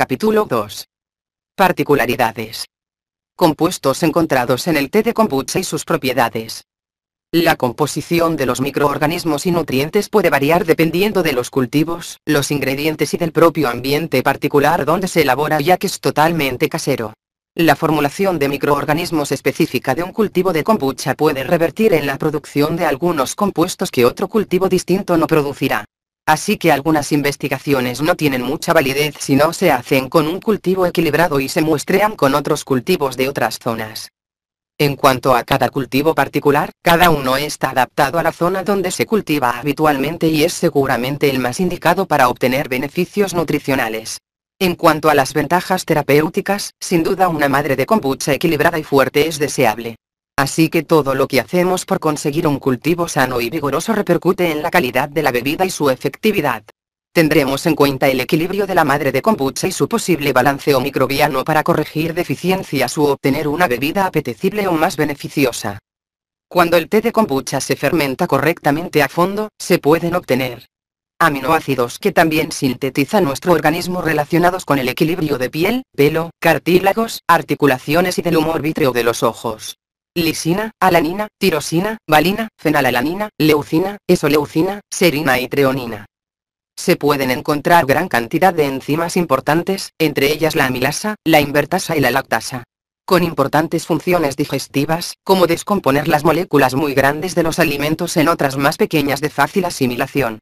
Capítulo 2. Particularidades. Compuestos encontrados en el té de kombucha y sus propiedades. La composición de los microorganismos y nutrientes puede variar dependiendo de los cultivos, los ingredientes y del propio ambiente particular donde se elabora, ya que es totalmente casero. La formulación de microorganismos específica de un cultivo de kombucha puede revertir en la producción de algunos compuestos que otro cultivo distinto no producirá. Así que algunas investigaciones no tienen mucha validez si no se hacen con un cultivo equilibrado y se muestrean con otros cultivos de otras zonas. En cuanto a cada cultivo particular, cada uno está adaptado a la zona donde se cultiva habitualmente y es seguramente el más indicado para obtener beneficios nutricionales. En cuanto a las ventajas terapéuticas, sin duda una madre de kombucha equilibrada y fuerte es deseable. Así que todo lo que hacemos por conseguir un cultivo sano y vigoroso repercute en la calidad de la bebida y su efectividad. Tendremos en cuenta el equilibrio de la madre de kombucha y su posible balanceo microbiano para corregir deficiencias u obtener una bebida apetecible o más beneficiosa. Cuando el té de kombucha se fermenta correctamente a fondo, se pueden obtener aminoácidos que también sintetizan nuestro organismo relacionados con el equilibrio de piel, pelo, cartílagos, articulaciones y del humor vítreo de los ojos. Lisina, alanina, tirosina, valina, fenalalanina, leucina, esoleucina, serina y treonina. Se pueden encontrar gran cantidad de enzimas importantes, entre ellas la amilasa, la invertasa y la lactasa, con importantes funciones digestivas, como descomponer las moléculas muy grandes de los alimentos en otras más pequeñas de fácil asimilación.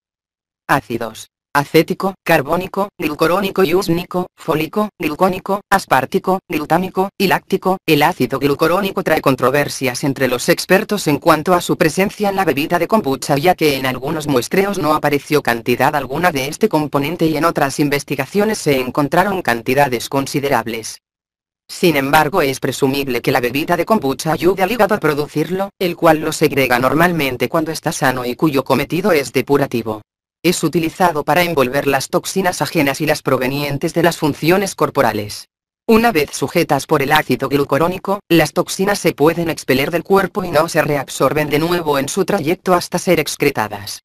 Ácidos: acético, carbónico, glucurónico y úsnico, fólico, glucónico, aspartico, glutámico y láctico. El ácido glucurónico trae controversias entre los expertos en cuanto a su presencia en la bebida de kombucha, ya que en algunos muestreos no apareció cantidad alguna de este componente y en otras investigaciones se encontraron cantidades considerables. Sin embargo, es presumible que la bebida de kombucha ayude al hígado a producirlo, el cual lo segrega normalmente cuando está sano y cuyo cometido es depurativo. Es utilizado para envolver las toxinas ajenas y las provenientes de las funciones corporales. Una vez sujetas por el ácido glucurónico, las toxinas se pueden expeler del cuerpo y no se reabsorben de nuevo en su trayecto hasta ser excretadas.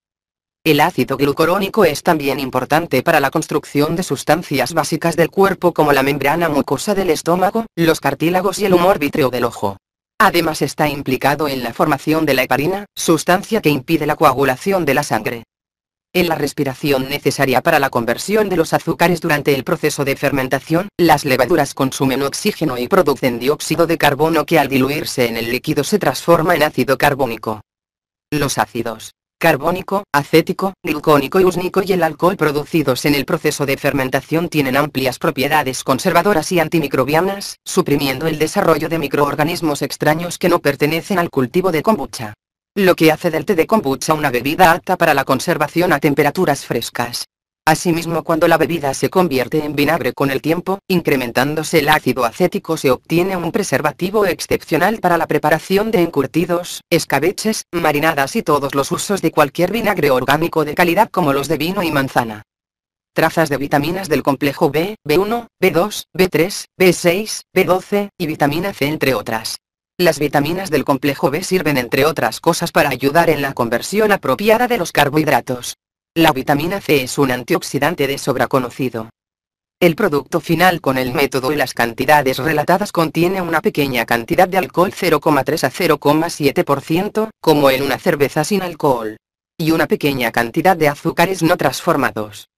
El ácido glucurónico es también importante para la construcción de sustancias básicas del cuerpo como la membrana mucosa del estómago, los cartílagos y el humor vítreo del ojo. Además está implicado en la formación de la heparina, sustancia que impide la coagulación de la sangre. En la respiración necesaria para la conversión de los azúcares durante el proceso de fermentación, las levaduras consumen oxígeno y producen dióxido de carbono que al diluirse en el líquido se transforma en ácido carbónico. Los ácidos carbónico, acético, glucónico y úsnico y el alcohol producidos en el proceso de fermentación tienen amplias propiedades conservadoras y antimicrobianas, suprimiendo el desarrollo de microorganismos extraños que no pertenecen al cultivo de kombucha. Lo que hace del té de kombucha una bebida apta para la conservación a temperaturas frescas. Asimismo, cuando la bebida se convierte en vinagre con el tiempo, incrementándose el ácido acético, se obtiene un preservativo excepcional para la preparación de encurtidos, escabeches, marinadas y todos los usos de cualquier vinagre orgánico de calidad como los de vino y manzana. Trazas de vitaminas del complejo B, B1, B2, B3, B6, B12 y vitamina C entre otras. Las vitaminas del complejo B sirven entre otras cosas para ayudar en la conversión apropiada de los carbohidratos. La vitamina C es un antioxidante de sobra conocido. El producto final con el método y las cantidades relatadas contiene una pequeña cantidad de alcohol 0,3 a 0,7%, como en una cerveza sin alcohol, y una pequeña cantidad de azúcares no transformados.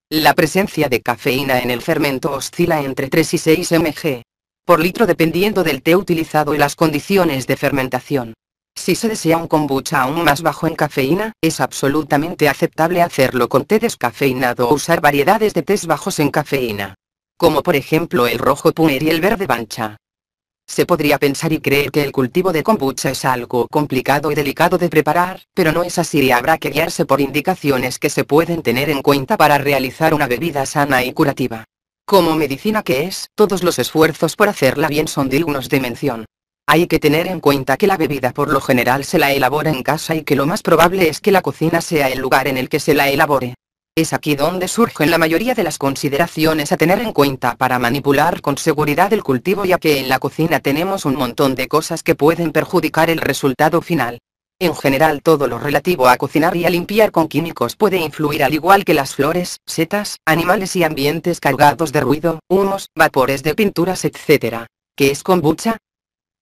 La presencia de cafeína en el fermento oscila entre 3 y 6 mg por litro dependiendo del té utilizado y las condiciones de fermentación. Si se desea un kombucha aún más bajo en cafeína, es absolutamente aceptable hacerlo con té descafeinado o usar variedades de tés bajos en cafeína, como por ejemplo el rojo puer y el verde bancha. Se podría pensar y creer que el cultivo de kombucha es algo complicado y delicado de preparar, pero no es así y habrá que guiarse por indicaciones que se pueden tener en cuenta para realizar una bebida sana y curativa. Como medicina que es, todos los esfuerzos por hacerla bien son dignos de mención. Hay que tener en cuenta que la bebida por lo general se la elabora en casa y que lo más probable es que la cocina sea el lugar en el que se la elabore. Es aquí donde surgen la mayoría de las consideraciones a tener en cuenta para manipular con seguridad el cultivo, ya que en la cocina tenemos un montón de cosas que pueden perjudicar el resultado final. En general todo lo relativo a cocinar y a limpiar con químicos puede influir al igual que las flores, setas, animales y ambientes cargados de ruido, humos, vapores de pinturas etc. ¿Qué es kombucha?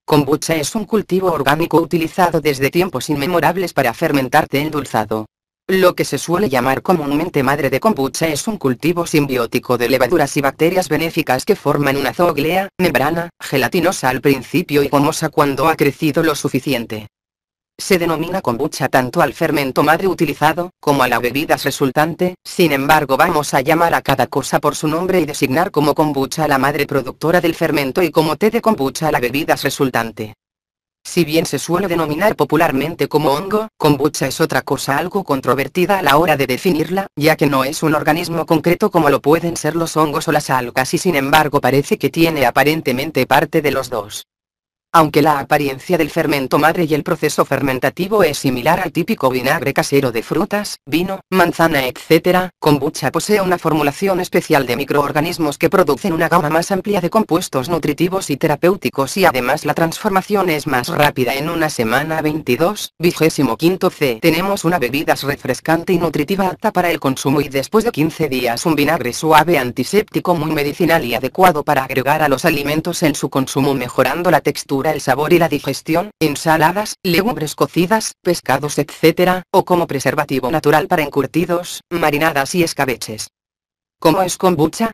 Kombucha es un cultivo orgánico utilizado desde tiempos inmemorables para fermentar té endulzado. Lo que se suele llamar comúnmente madre de kombucha es un cultivo simbiótico de levaduras y bacterias benéficas que forman una zooglea, membrana, gelatinosa al principio y gomosa cuando ha crecido lo suficiente. Se denomina kombucha tanto al fermento madre utilizado, como a la bebida resultante. Sin embargo, vamos a llamar a cada cosa por su nombre y designar como kombucha a la madre productora del fermento y como té de kombucha a la bebida resultante. Si bien se suele denominar popularmente como hongo, kombucha es otra cosa algo controvertida a la hora de definirla, ya que no es un organismo concreto como lo pueden ser los hongos o las algas y sin embargo parece que tiene aparentemente parte de los dos. Aunque la apariencia del fermento madre y el proceso fermentativo es similar al típico vinagre casero de frutas, vino, manzana etc., kombucha posee una formulación especial de microorganismos que producen una gama más amplia de compuestos nutritivos y terapéuticos y además la transformación es más rápida. En una semana 22,25 c tenemos una bebida refrescante y nutritiva apta para el consumo y después de 15 días un vinagre suave antiséptico muy medicinal y adecuado para agregar a los alimentos en su consumo mejorando la textura, el sabor y la digestión, ensaladas, legumbres cocidas, pescados etc., o como preservativo natural para encurtidos, marinadas y escabeches. ¿Cómo es kombucha?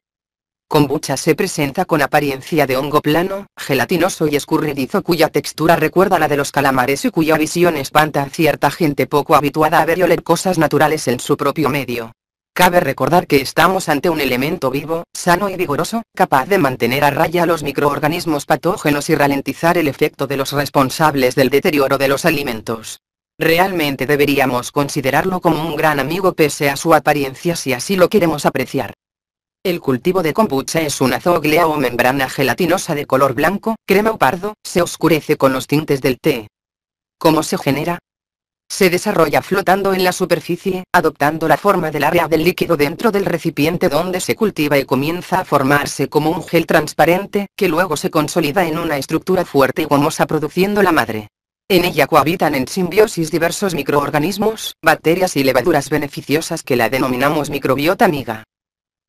Kombucha se presenta con apariencia de hongo plano, gelatinoso y escurridizo cuya textura recuerda la de los calamares y cuya visión espanta a cierta gente poco habituada a ver y oler cosas naturales en su propio medio. Cabe recordar que estamos ante un elemento vivo, sano y vigoroso, capaz de mantener a raya a los microorganismos patógenos y ralentizar el efecto de los responsables del deterioro de los alimentos. Realmente deberíamos considerarlo como un gran amigo pese a su apariencia si así lo queremos apreciar. El cultivo de kombucha es una zooglea o membrana gelatinosa de color blanco, crema o pardo, se oscurece con los tintes del té. ¿Cómo se genera? Se desarrolla flotando en la superficie, adoptando la forma del área del líquido dentro del recipiente donde se cultiva y comienza a formarse como un gel transparente, que luego se consolida en una estructura fuerte y gomosa produciendo la madre. En ella cohabitan en simbiosis diversos microorganismos, bacterias y levaduras beneficiosas que la denominamos microbiota amiga.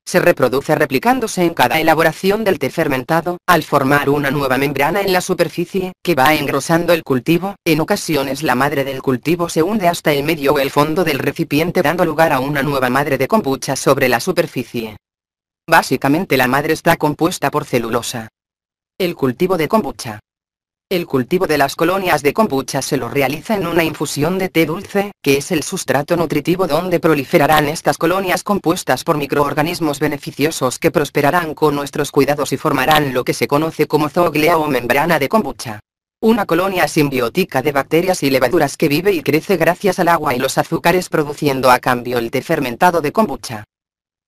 Se reproduce replicándose en cada elaboración del té fermentado, al formar una nueva membrana en la superficie, que va engrosando el cultivo. En ocasiones la madre del cultivo se hunde hasta el medio o el fondo del recipiente dando lugar a una nueva madre de kombucha sobre la superficie. Básicamente la madre está compuesta por celulosa. El cultivo de kombucha. El cultivo de las colonias de kombucha se lo realiza en una infusión de té dulce, que es el sustrato nutritivo donde proliferarán estas colonias compuestas por microorganismos beneficiosos que prosperarán con nuestros cuidados y formarán lo que se conoce como zooglea o membrana de kombucha. Una colonia simbiótica de bacterias y levaduras que vive y crece gracias al agua y los azúcares produciendo a cambio el té fermentado de kombucha.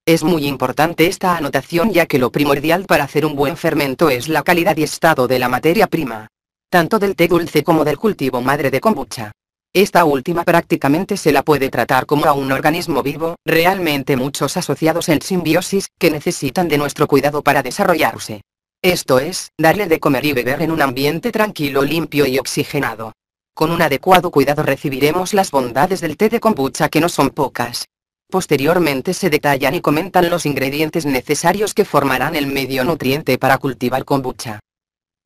Es muy importante esta anotación ya que lo primordial para hacer un buen fermento es la calidad y estado de la materia prima, tanto del té dulce como del cultivo madre de kombucha. Esta última prácticamente se la puede tratar como a un organismo vivo, realmente muchos asociados en simbiosis, que necesitan de nuestro cuidado para desarrollarse. Esto es, darle de comer y beber en un ambiente tranquilo, limpio y oxigenado. Con un adecuado cuidado recibiremos las bondades del té de kombucha que no son pocas. Posteriormente se detallan y comentan los ingredientes necesarios que formarán el medio nutriente para cultivar kombucha.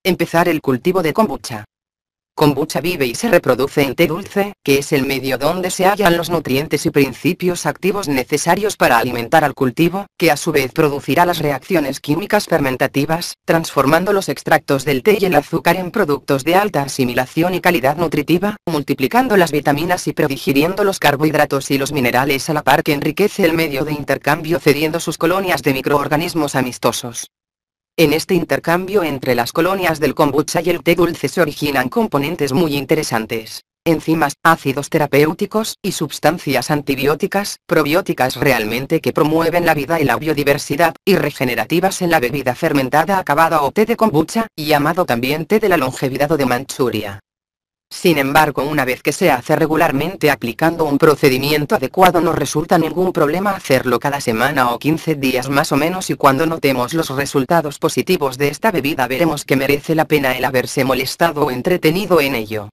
Empezar el cultivo de kombucha. Kombucha vive y se reproduce en té dulce, que es el medio donde se hallan los nutrientes y principios activos necesarios para alimentar al cultivo, que a su vez producirá las reacciones químicas fermentativas, transformando los extractos del té y el azúcar en productos de alta asimilación y calidad nutritiva, multiplicando las vitaminas y predigiriendo los carbohidratos y los minerales a la par que enriquece el medio de intercambio cediendo sus colonias de microorganismos amistosos. En este intercambio entre las colonias del kombucha y el té dulce se originan componentes muy interesantes, enzimas, ácidos terapéuticos y sustancias antibióticas, probióticas realmente que promueven la vida y la biodiversidad, y regenerativas en la bebida fermentada acabada o té de kombucha, llamado también té de la longevidad o de Manchuria. Sin embargo, una vez que se hace regularmente aplicando un procedimiento adecuado no resulta ningún problema hacerlo cada semana o 15 días más o menos y cuando notemos los resultados positivos de esta bebida veremos que merece la pena el haberse molestado o entretenido en ello.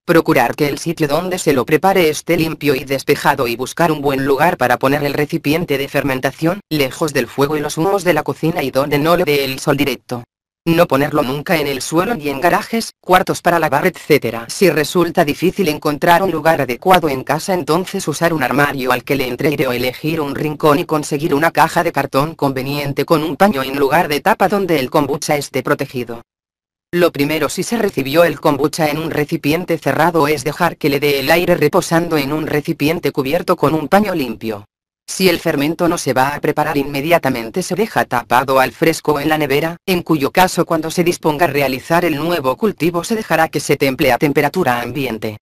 Procurar que el sitio donde se lo prepare esté limpio y despejado y buscar un buen lugar para poner el recipiente de fermentación, lejos del fuego y los humos de la cocina y donde no le dé el sol directo. No ponerlo nunca en el suelo ni en garajes, cuartos para lavar, etc. Si resulta difícil encontrar un lugar adecuado en casa, entonces usar un armario al que le entre aire o elegir un rincón y conseguir una caja de cartón conveniente con un paño en lugar de tapa donde el kombucha esté protegido. Lo primero si se recibió el kombucha en un recipiente cerrado es dejar que le dé el aire reposando en un recipiente cubierto con un paño limpio. Si el fermento no se va a preparar inmediatamente se deja tapado al fresco en la nevera, en cuyo caso cuando se disponga a realizar el nuevo cultivo se dejará que se temple a temperatura ambiente.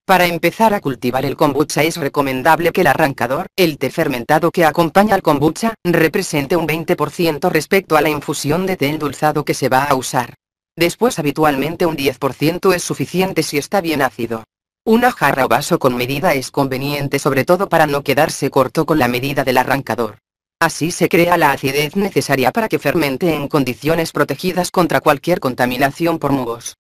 Para empezar a cultivar el kombucha es recomendable que el arrancador, el té fermentado que acompaña al kombucha, represente un 20% respecto a la infusión de té endulzado que se va a usar. Después habitualmente un 10% es suficiente si está bien ácido. Una jarra o vaso con medida es conveniente sobre todo para no quedarse corto con la medida del arrancador. Así se crea la acidez necesaria para que fermente en condiciones protegidas contra cualquier contaminación por mohos.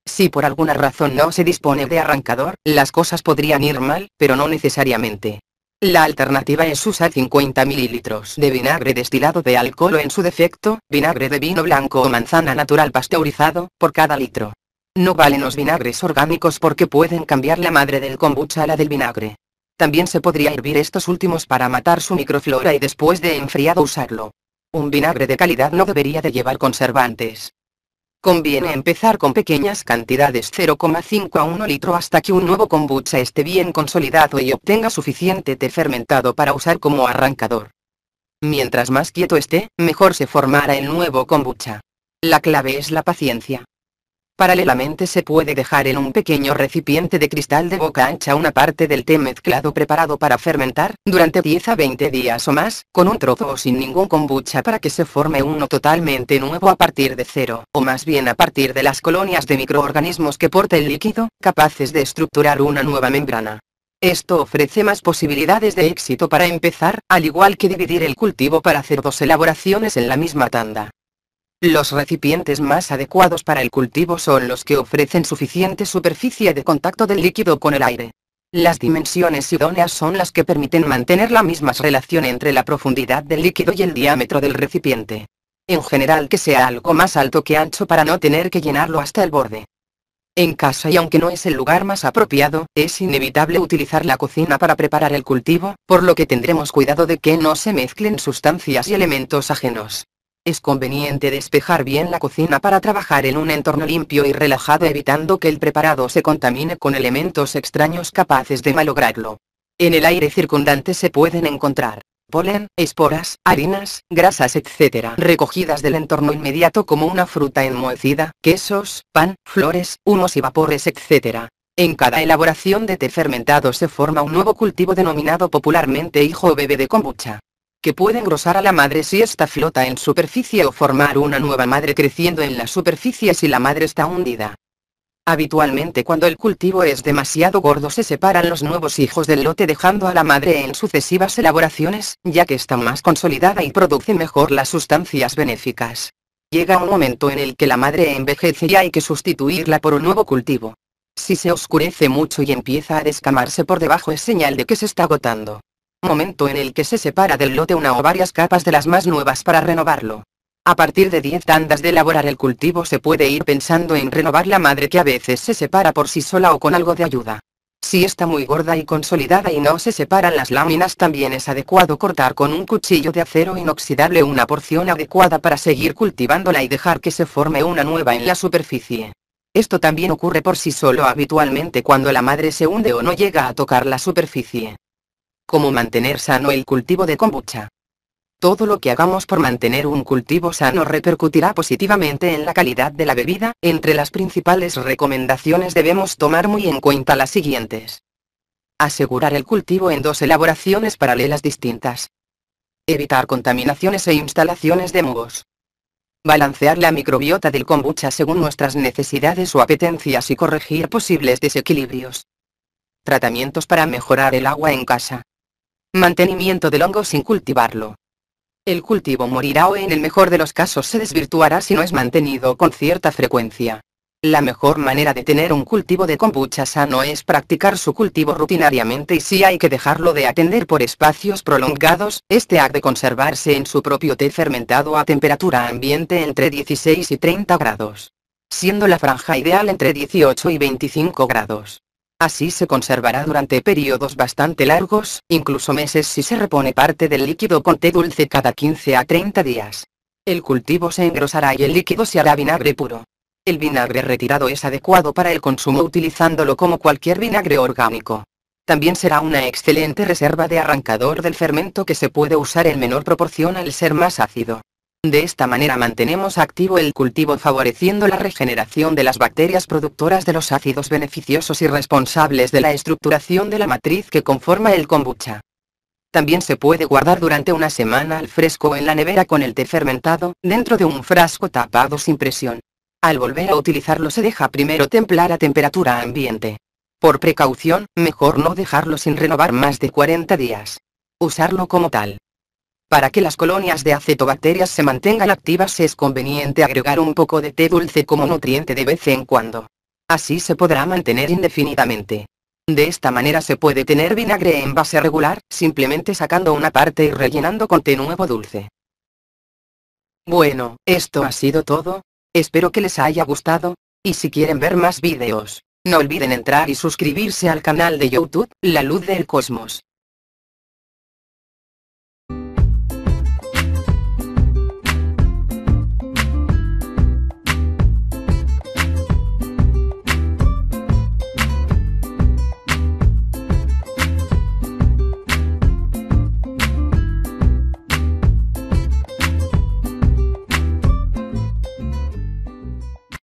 Si por alguna razón no se dispone de arrancador, las cosas podrían ir mal, pero no necesariamente. La alternativa es usar 50 ml de vinagre destilado de alcohol o en su defecto, vinagre de vino blanco o manzana natural pasteurizado, por cada litro. No valen los vinagres orgánicos porque pueden cambiar la madre del kombucha a la del vinagre. También se podría hervir estos últimos para matar su microflora y después de enfriado usarlo. Un vinagre de calidad no debería de llevar conservantes. Conviene empezar con pequeñas cantidades 0,5 a 1 litro hasta que un nuevo kombucha esté bien consolidado y obtenga suficiente té fermentado para usar como arrancador. Mientras más quieto esté, mejor se formará el nuevo kombucha. La clave es la paciencia. Paralelamente se puede dejar en un pequeño recipiente de cristal de boca ancha una parte del té mezclado preparado para fermentar, durante 10 a 20 días o más, con un trozo o sin ningún kombucha para que se forme uno totalmente nuevo a partir de cero, o más bien a partir de las colonias de microorganismos que porta el líquido, capaces de estructurar una nueva membrana. Esto ofrece más posibilidades de éxito para empezar, al igual que dividir el cultivo para hacer 2 elaboraciones en la misma tanda. Los recipientes más adecuados para el cultivo son los que ofrecen suficiente superficie de contacto del líquido con el aire. Las dimensiones idóneas son las que permiten mantener la misma relación entre la profundidad del líquido y el diámetro del recipiente. En general que sea algo más alto que ancho para no tener que llenarlo hasta el borde. En casa y aunque no es el lugar más apropiado, es inevitable utilizar la cocina para preparar el cultivo, por lo que tendremos cuidado de que no se mezclen sustancias y elementos ajenos. Es conveniente despejar bien la cocina para trabajar en un entorno limpio y relajado evitando que el preparado se contamine con elementos extraños capaces de malograrlo. En el aire circundante se pueden encontrar polen, esporas, harinas, grasas etc. recogidas del entorno inmediato como una fruta enmohecida, quesos, pan, flores, humos y vapores etc. En cada elaboración de té fermentado se forma un nuevo cultivo denominado popularmente hijo o bebé de kombucha, que puede engrosar a la madre si ésta flota en superficie o formar una nueva madre creciendo en la superficie si la madre está hundida. Habitualmente cuando el cultivo es demasiado gordo se separan los nuevos hijos del lote dejando a la madre en sucesivas elaboraciones, ya que está más consolidada y produce mejor las sustancias benéficas. Llega un momento en el que la madre envejece y hay que sustituirla por un nuevo cultivo. Si se oscurece mucho y empieza a descamarse por debajo es señal de que se está agotando. Momento en el que se separa del lote una o varias capas de las más nuevas para renovarlo. A partir de 10 tandas de elaborar el cultivo se puede ir pensando en renovar la madre que a veces se separa por sí sola o con algo de ayuda. Si está muy gorda y consolidada y no se separan las láminas también es adecuado cortar con un cuchillo de acero inoxidable una porción adecuada para seguir cultivándola y dejar que se forme una nueva en la superficie. Esto también ocurre por sí solo habitualmente cuando la madre se hunde o no llega a tocar la superficie. ¿Cómo mantener sano el cultivo de kombucha? Todo lo que hagamos por mantener un cultivo sano repercutirá positivamente en la calidad de la bebida. Entre las principales recomendaciones debemos tomar muy en cuenta las siguientes. Asegurar el cultivo en 2 elaboraciones paralelas distintas. Evitar contaminaciones e instalaciones de mohos. Balancear la microbiota del kombucha según nuestras necesidades o apetencias y corregir posibles desequilibrios. Tratamientos para mejorar el agua en casa. Mantenimiento del hongo sin cultivarlo. El cultivo morirá o en el mejor de los casos se desvirtuará si no es mantenido con cierta frecuencia. La mejor manera de tener un cultivo de kombucha sano es practicar su cultivo rutinariamente, y si hay que dejarlo de atender por espacios prolongados, este ha de conservarse en su propio té fermentado a temperatura ambiente entre 16 y 30 grados, siendo la franja ideal entre 18 y 25 grados. Así se conservará durante periodos bastante largos, incluso meses, si se repone parte del líquido con té dulce cada 15 a 30 días. El cultivo se engrosará y el líquido se hará vinagre puro. El vinagre retirado es adecuado para el consumo utilizándolo como cualquier vinagre orgánico. También será una excelente reserva de arrancador del fermento que se puede usar en menor proporción al ser más ácido. De esta manera mantenemos activo el cultivo, favoreciendo la regeneración de las bacterias productoras de los ácidos beneficiosos y responsables de la estructuración de la matriz que conforma el kombucha. También se puede guardar durante una semana al fresco en la nevera con el té fermentado, dentro de un frasco tapado sin presión. Al volver a utilizarlo se deja primero templar a temperatura ambiente. Por precaución, mejor no dejarlo sin renovar más de 40 días. Usarlo como tal. Para que las colonias de acetobacterias se mantengan activas es conveniente agregar un poco de té dulce como nutriente de vez en cuando. Así se podrá mantener indefinidamente. De esta manera se puede tener vinagre en base regular, simplemente sacando una parte y rellenando con té nuevo dulce. Bueno, esto ha sido todo. Espero que les haya gustado, y si quieren ver más vídeos, no olviden entrar y suscribirse al canal de YouTube, La Luz del Cosmos.